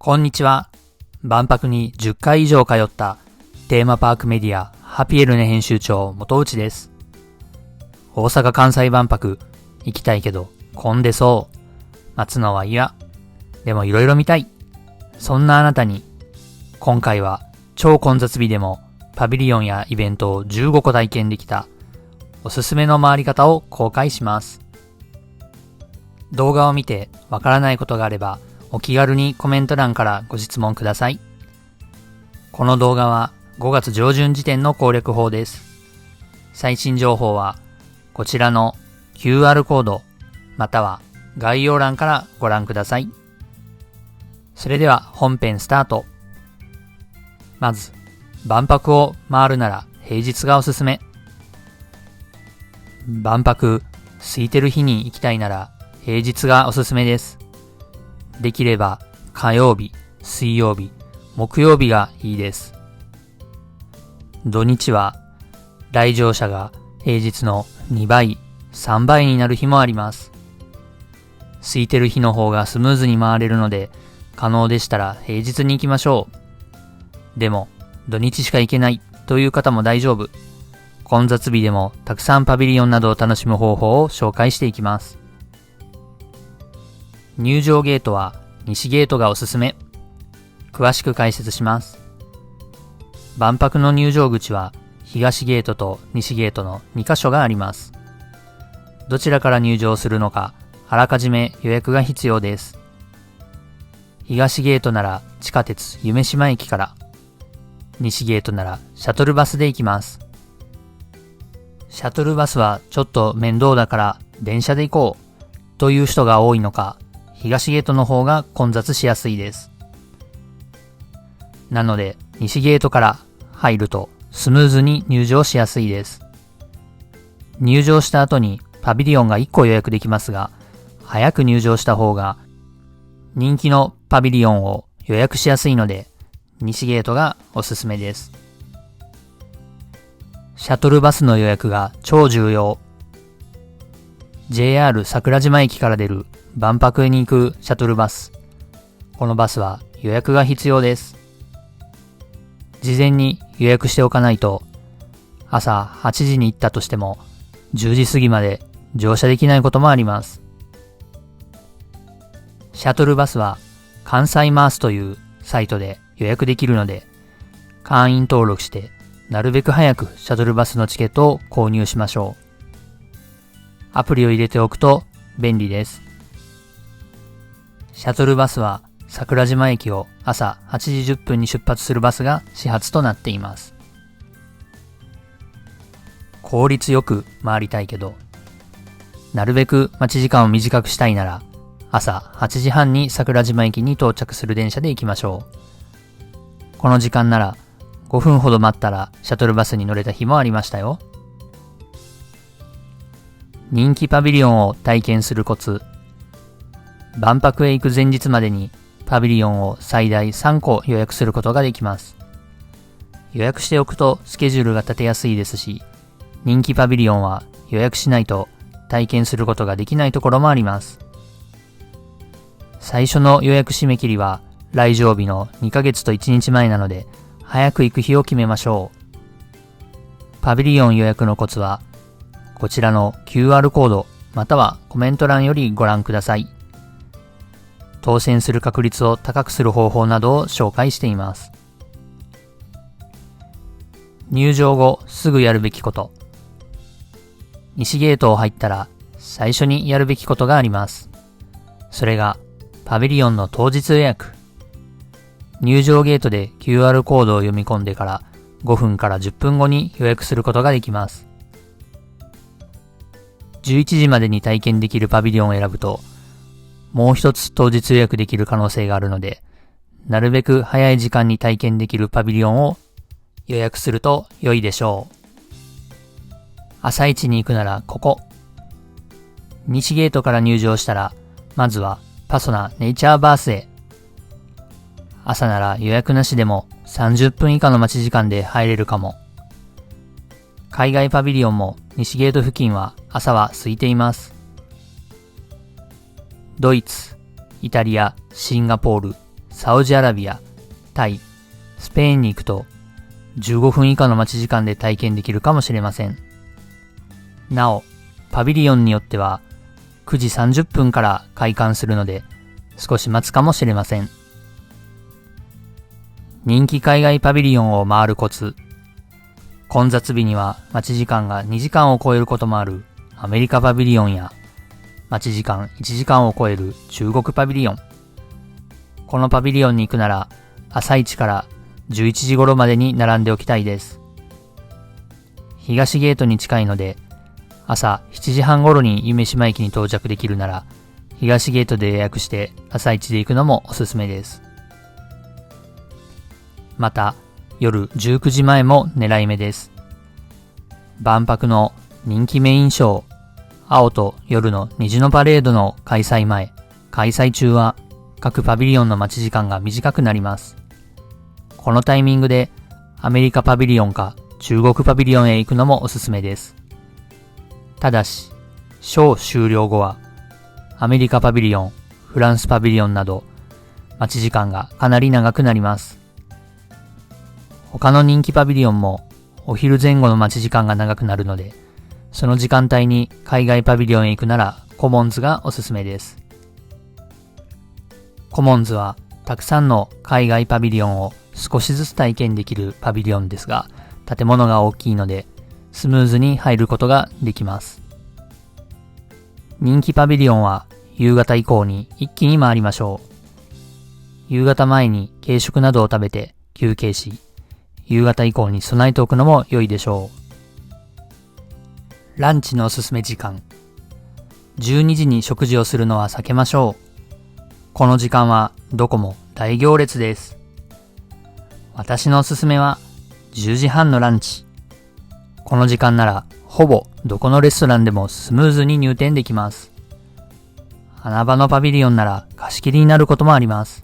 こんにちは。万博に10回以上通ったテーマパークメディアハピエルネ編集長元内です。大阪・関西万博行きたいけど混んでそう。待つのは嫌。でもいろいろ見たい。そんなあなたに今回は超混雑日でもパビリオンやイベントを15個体験できたおすすめの回り方を公開します。動画を見てわからないことがあればお気軽にコメント欄からご質問ください。この動画は5月上旬時点の攻略法です。最新情報はこちらの QR コードまたは概要欄からご覧ください。それでは本編スタート。まず、万博を回るなら平日がおすすめ。万博空いてる日に行きたいなら平日がおすすめです。できれば火曜日、水曜日、木曜日がいいです。土日は来場者が平日の2倍、3倍になる日もあります。空いてる日の方がスムーズに回れるので、可能でしたら平日に行きましょう。でも土日しか行けないという方も大丈夫。混雑日でもたくさんパビリオンなどを楽しむ方法を紹介していきます。入場ゲートは西ゲートがおすすめ。詳しく解説します。万博の入場口は東ゲートと西ゲートの2カ所があります。どちらから入場するのかあらかじめ予約が必要です。東ゲートなら地下鉄夢島駅から、西ゲートならシャトルバスで行きます。シャトルバスはちょっと面倒だから電車で行こうという人が多いのか、東ゲートの方が混雑しやすいです。なので西ゲートから入るとスムーズに入場しやすいです。入場した後にパビリオンが1個予約できますが、早く入場した方が人気のパビリオンを予約しやすいので、西ゲートがおすすめです。シャトルバスの予約が超重要。JR 桜島駅から出る万博に行くシャトルバス。このバスは予約が必要です。事前に予約しておかないと、朝8時に行ったとしても10時過ぎまで乗車できないこともあります。シャトルバスは関西マースというサイトで予約できるので、会員登録してなるべく早くシャトルバスのチケットを購入しましょう。アプリを入れておくと便利です。シャトルバスは桜島駅を朝8時10分に出発するバスが始発となっています。効率よく回りたいけど、なるべく待ち時間を短くしたいなら、朝8時半に桜島駅に到着する電車で行きましょう。この時間なら5分ほど待ったらシャトルバスに乗れた日もありましたよ。人気パビリオンを体験するコツ。万博へ行く前日までにパビリオンを最大3個予約することができます。予約しておくとスケジュールが立てやすいですし、人気パビリオンは予約しないと体験することができないところもあります。最初の予約締め切りは来場日の2ヶ月と1日前なので、早く行く日を決めましょう。パビリオン予約のコツは、こちらの QR コードまたはコメント欄よりご覧ください。当選する確率を高くする方法などを紹介しています。入場後すぐやるべきこと。西ゲートを入ったら最初にやるべきことがあります。それがパビリオンの当日予約。入場ゲートで QR コードを読み込んでから5分から10分後に予約することができます。11時までに体験できるパビリオンを選ぶと、もう一つ当日予約できる可能性があるので、なるべく早い時間に体験できるパビリオンを予約すると良いでしょう。朝一に行くならここ。西ゲートから入場したら、まずはパソナネイチャーバースへ。朝なら予約なしでも30分以下の待ち時間で入れるかも。海外パビリオンも西ゲート付近は朝は空いています。ドイツ、イタリア、シンガポール、サウジアラビア、タイ、スペインに行くと15分以下の待ち時間で体験できるかもしれません。なお、パビリオンによっては9時30分から開館するので少し待つかもしれません。人気海外パビリオンを回るコツ。混雑日には待ち時間が2時間を超えることもあるアメリカパビリオンや待ち時間1時間を超える中国パビリオン。このパビリオンに行くなら朝一から11時頃までに並んでおきたいです。東ゲートに近いので朝7時半頃に夢洲駅に到着できるなら東ゲートで予約して朝一で行くのもおすすめです。また夜19時前も狙い目です。万博の人気メインショー青と夜の虹のパレードの開催前、開催中は各パビリオンの待ち時間が短くなります。このタイミングでアメリカパビリオンか中国パビリオンへ行くのもおすすめです。ただし、ショー終了後はアメリカパビリオン、フランスパビリオンなど待ち時間がかなり長くなります。他の人気パビリオンもお昼前後の待ち時間が長くなるので、その時間帯に海外パビリオンへ行くならコモンズがおすすめです。コモンズはたくさんの海外パビリオンを少しずつ体験できるパビリオンですが、建物が大きいのでスムーズに入ることができます。人気パビリオンは夕方以降に一気に回りましょう。夕方前に軽食などを食べて休憩し、夕方以降に備えておくのも良いでしょう。ランチのおすすめ時間。12時に食事をするのは避けましょう。この時間はどこも大行列です。私のおすすめは10時半のランチ。この時間ならほぼどこのレストランでもスムーズに入店できます。穴場のパビリオンなら貸し切りになることもあります。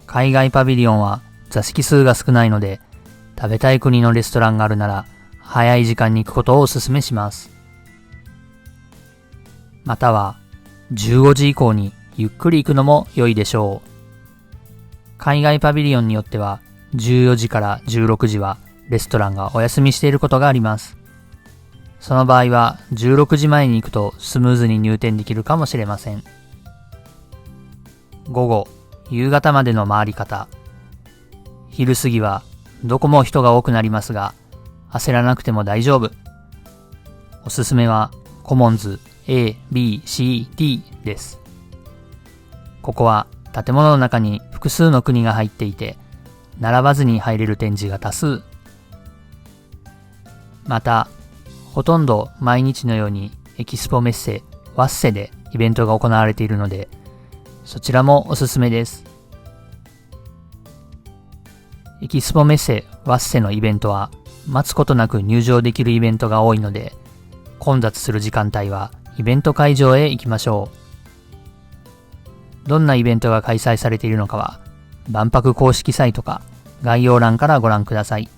海外パビリオンは座席数が少ないので、食べたい国のレストランがあるなら早い時間に行くことをお勧めします。または15時以降にゆっくり行くのも良いでしょう。海外パビリオンによっては14時から16時はレストランがお休みしていることがあります。その場合は16時前に行くとスムーズに入店できるかもしれません。午後、夕方までの回り方。昼過ぎはどこも人が多くなりますが、焦らなくても大丈夫。おすすめはコモンズ A、B、C、D です。ここは建物の中に複数の国が入っていて、並ばずに入れる展示が多数。また、ほとんど毎日のようにエキスポメッセ、ワッセでイベントが行われているので、そちらもおすすめです。エキスポメッセ、ワッセのイベントは待つことなく入場できるイベントが多いので、混雑する時間帯はイベント会場へ行きましょう。どんなイベントが開催されているのかは、万博公式サイトか概要欄からご覧ください。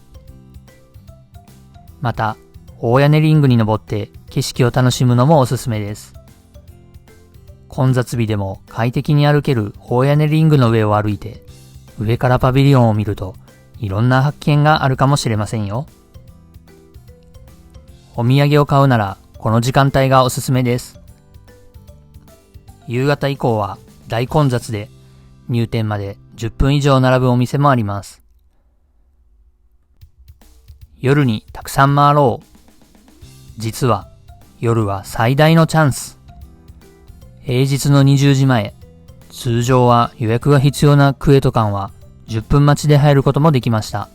また、大屋根リングに登って景色を楽しむのもおすすめです。混雑日でも快適に歩ける大屋根リングの上を歩いて、上からパビリオンを見ると、いろんな発見があるかもしれませんよ。お土産を買うなら、この時間帯がおすすめです。夕方以降は大混雑で、入店まで10分以上並ぶお店もあります。夜にたくさん回ろう。実は、夜は最大のチャンス。平日の20時前、通常は予約が必要なクエト館は10分待ちで入ることもできました。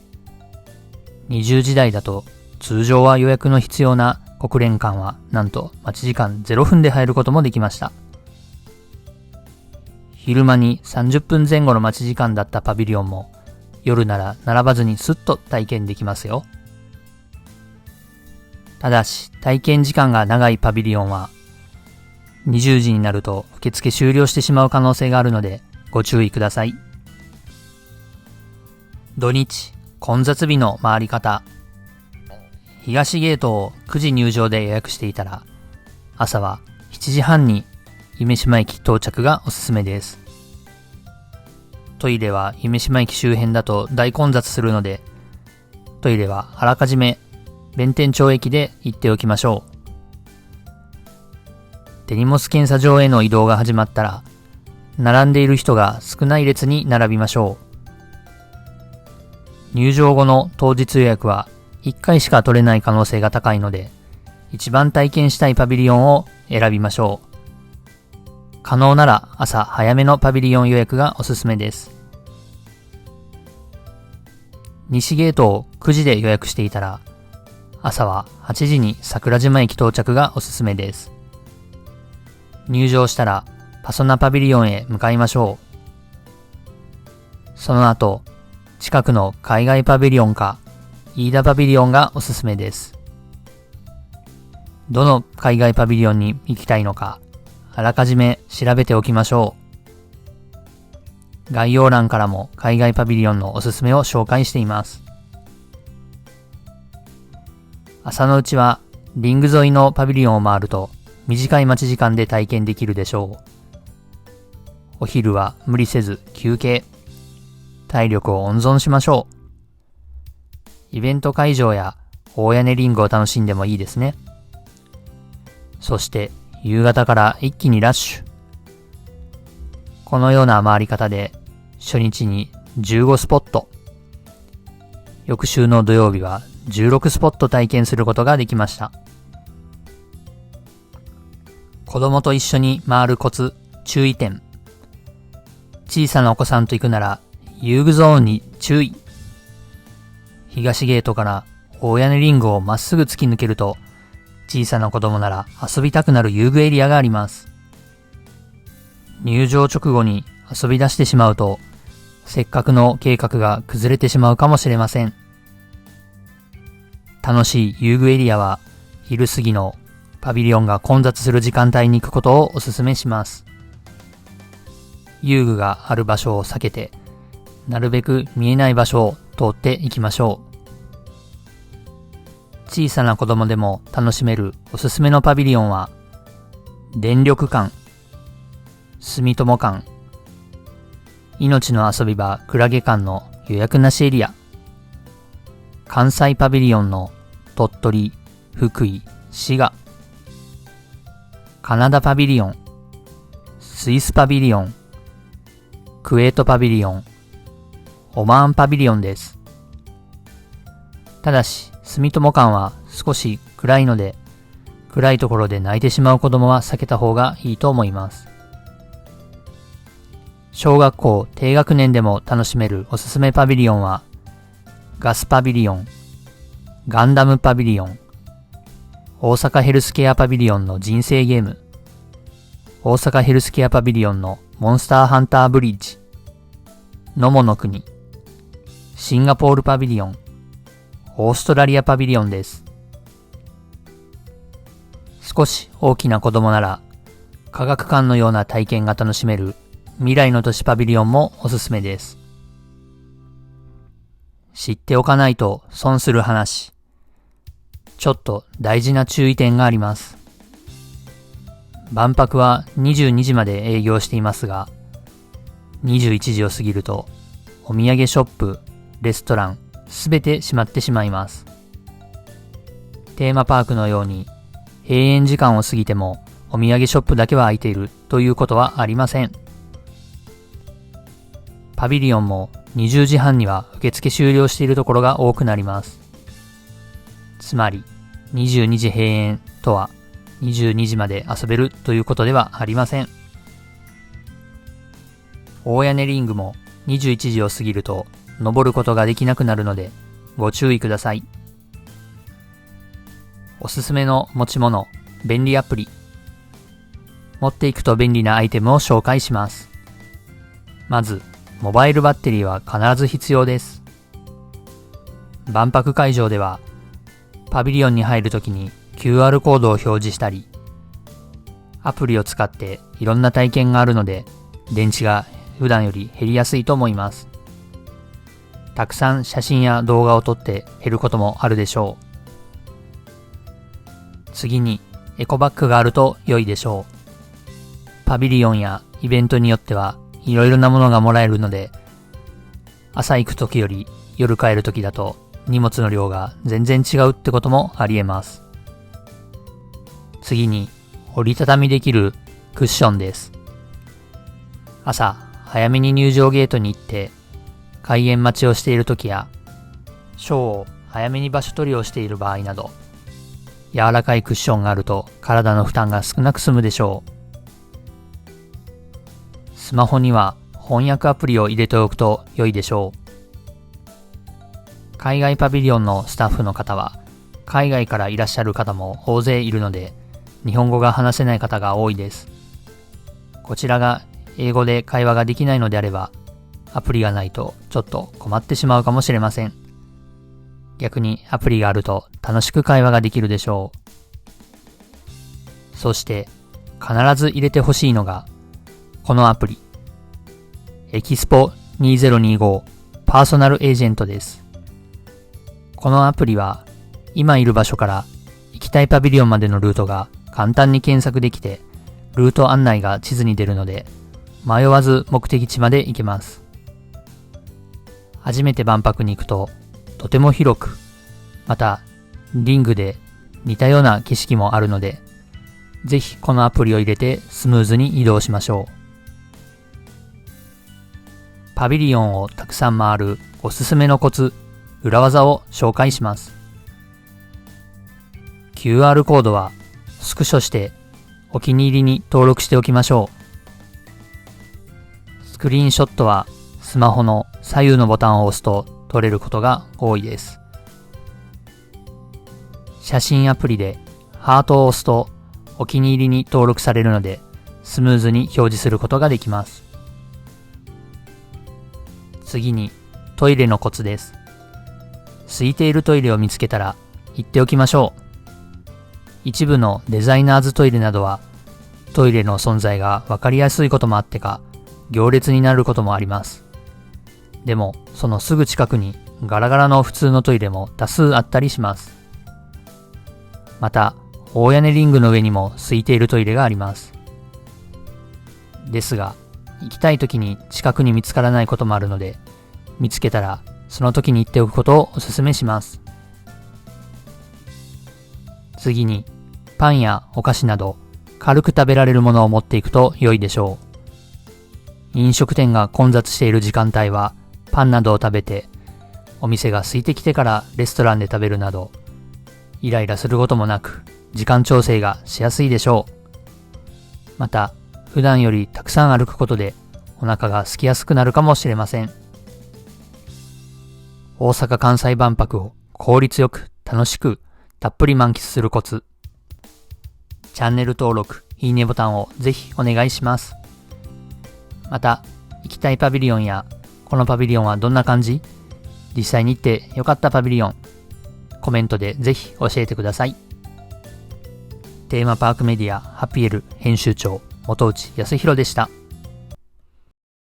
20時台だと通常は予約の必要な国連館はなんと待ち時間0分で入ることもできました。昼間に30分前後の待ち時間だったパビリオンも夜なら並ばずにスッと体験できますよ。ただし体験時間が長いパビリオンは20時になると受付終了してしまう可能性があるのでご注意ください。土日、混雑日の回り方。東ゲートを9時入場で予約していたら、朝は7時半に夢洲駅到着がおすすめです。トイレは夢島駅周辺だと大混雑するので、トイレはあらかじめ弁天町駅で行っておきましょう。手荷物検査場への移動が始まったら、並んでいる人が少ない列に並びましょう。入場後の当日予約は1回しか取れない可能性が高いので、一番体験したいパビリオンを選びましょう。可能なら朝早めのパビリオン予約がおすすめです。西ゲートを9時で予約していたら、朝は8時に桜島駅到着がおすすめです。入場したらパソナパビリオンへ向かいましょう。その後、近くの海外パビリオンか飯田パビリオンがおすすめです。どの海外パビリオンに行きたいのか、あらかじめ調べておきましょう。概要欄からも海外パビリオンのおすすめを紹介しています。朝のうちはリング沿いのパビリオンを回ると短い待ち時間で体験できるでしょう。お昼は無理せず休憩。体力を温存しましょう。イベント会場や大屋根リングを楽しんでもいいですね。そして夕方から一気にラッシュ。このような回り方で初日に15スポット。翌週の土曜日は16スポット体験することができました。子供と一緒に回るコツ、注意点。小さなお子さんと行くなら遊具ゾーンに注意。東ゲートから大屋根リングをまっすぐ突き抜けると、小さな子供なら遊びたくなる遊具エリアがあります。入場直後に遊び出してしまうと、せっかくの計画が崩れてしまうかもしれません。楽しい遊具エリアは昼過ぎのパビリオンが混雑する時間帯に行くことをお勧めします。遊具がある場所を避けて、なるべく見えない場所を通っていきましょう。小さな子供でも楽しめるおすすめのパビリオンは、電力館、住友館、命の遊び場クラゲ館の予約なしエリア、関西パビリオンの鳥取、福井、滋賀、カナダパビリオン、スイスパビリオン、クウェートパビリオン、オマーンパビリオンです。ただし、住友館は少し暗いので、暗いところで泣いてしまう子供は避けた方がいいと思います。小学校低学年でも楽しめるおすすめパビリオンは、ガスパビリオン、ガンダムパビリオン、大阪ヘルスケアパビリオンの人生ゲーム、大阪ヘルスケアパビリオンのモンスターハンターブリッジ、ノモの国、シンガポールパビリオン、オーストラリアパビリオンです。少し大きな子供なら科学館のような体験が楽しめる未来の都市パビリオンもおすすめです。知っておかないと損する話。ちょっと大事な注意点があります。万博は22時まで営業していますが、21時を過ぎるとお土産ショップ、レストラン、すべて閉まってしまいます。テーマパークのように閉園時間を過ぎてもお土産ショップだけは開いているということはありません。パビリオンも20時半には受付終了しているところが多くなります。つまり22時閉園とは22時まで遊べるということではありません。大屋根リングも21時を過ぎると登ることができなくなるのでご注意ください。おすすめの持ち物、便利アプリ。持っていくと便利なアイテムを紹介します。まず、モバイルバッテリーは必ず必要です。万博会場では、パビリオンに入るときに QR コードを表示したり、アプリを使っていろんな体験があるので、電池が普段より減りやすいと思います。たくさん写真や動画を撮って減ることもあるでしょう。次にエコバッグがあると良いでしょう。パビリオンやイベントによってはいろいろなものがもらえるので、朝行く時より夜帰る時だと荷物の量が全然違うってこともあり得ます。次に折りたたみできるクッションです。朝早めに入場ゲートに行って開園待ちをしている時やショーを早めに場所取りをしている場合など、柔らかいクッションがあると体の負担が少なく済むでしょう。スマホには翻訳アプリを入れておくと良いでしょう。海外パビリオンのスタッフの方は海外からいらっしゃる方も大勢いるので、日本語が話せない方が多いです。こちらが英語で会話ができないのであれば、アプリがないとちょっと困ってしまうかもしれません。逆にアプリがあると楽しく会話ができるでしょう。そして必ず入れてほしいのがこのアプリ、エキスポ2025パーソナルエージェントです。このアプリは今いる場所から行きたいパビリオンまでのルートが簡単に検索できて、ルート案内が地図に出るので迷わず目的地まで行けます。初めて万博に行くととても広く、またリングで似たような景色もあるので、ぜひこのアプリを入れてスムーズに移動しましょう。パビリオンをたくさん回るおすすめのコツ、裏技を紹介します。QR コードはスクショしてお気に入りに登録しておきましょう。スクリーンショットはスマホの左右のボタンを押すと撮れることが多いです。写真アプリでハートを押すとお気に入りに登録されるので、スムーズに表示することができます。次にトイレのコツです。空いているトイレを見つけたら行っておきましょう。一部のデザイナーズトイレなどはトイレの存在が分かりやすいこともあってか行列になることもあります。でもそのすぐ近くにガラガラの普通のトイレも多数あったりします。また大屋根リングの上にも空いているトイレがあります。ですが行きたい時に近くに見つからないこともあるので、見つけたらその時に行っておくことをお勧めします。次にパンやお菓子など軽く食べられるものを持っていくと良いでしょう。飲食店が混雑している時間帯はパンなどを食べて、お店が空いてきてからレストランで食べるなど、イライラすることもなく時間調整がしやすいでしょう。また普段よりたくさん歩くことでお腹が空きやすくなるかもしれません。大阪・関西万博を効率よく楽しくたっぷり満喫するコツ。チャンネル登録、いいねボタンをぜひお願いします。また、行きたいパビリオンやこのパビリオンはどんな感じ？実際に行ってよかったパビリオン、コメントでぜひ教えてください。テーマパークメディアハピエル編集長元内康弘でした。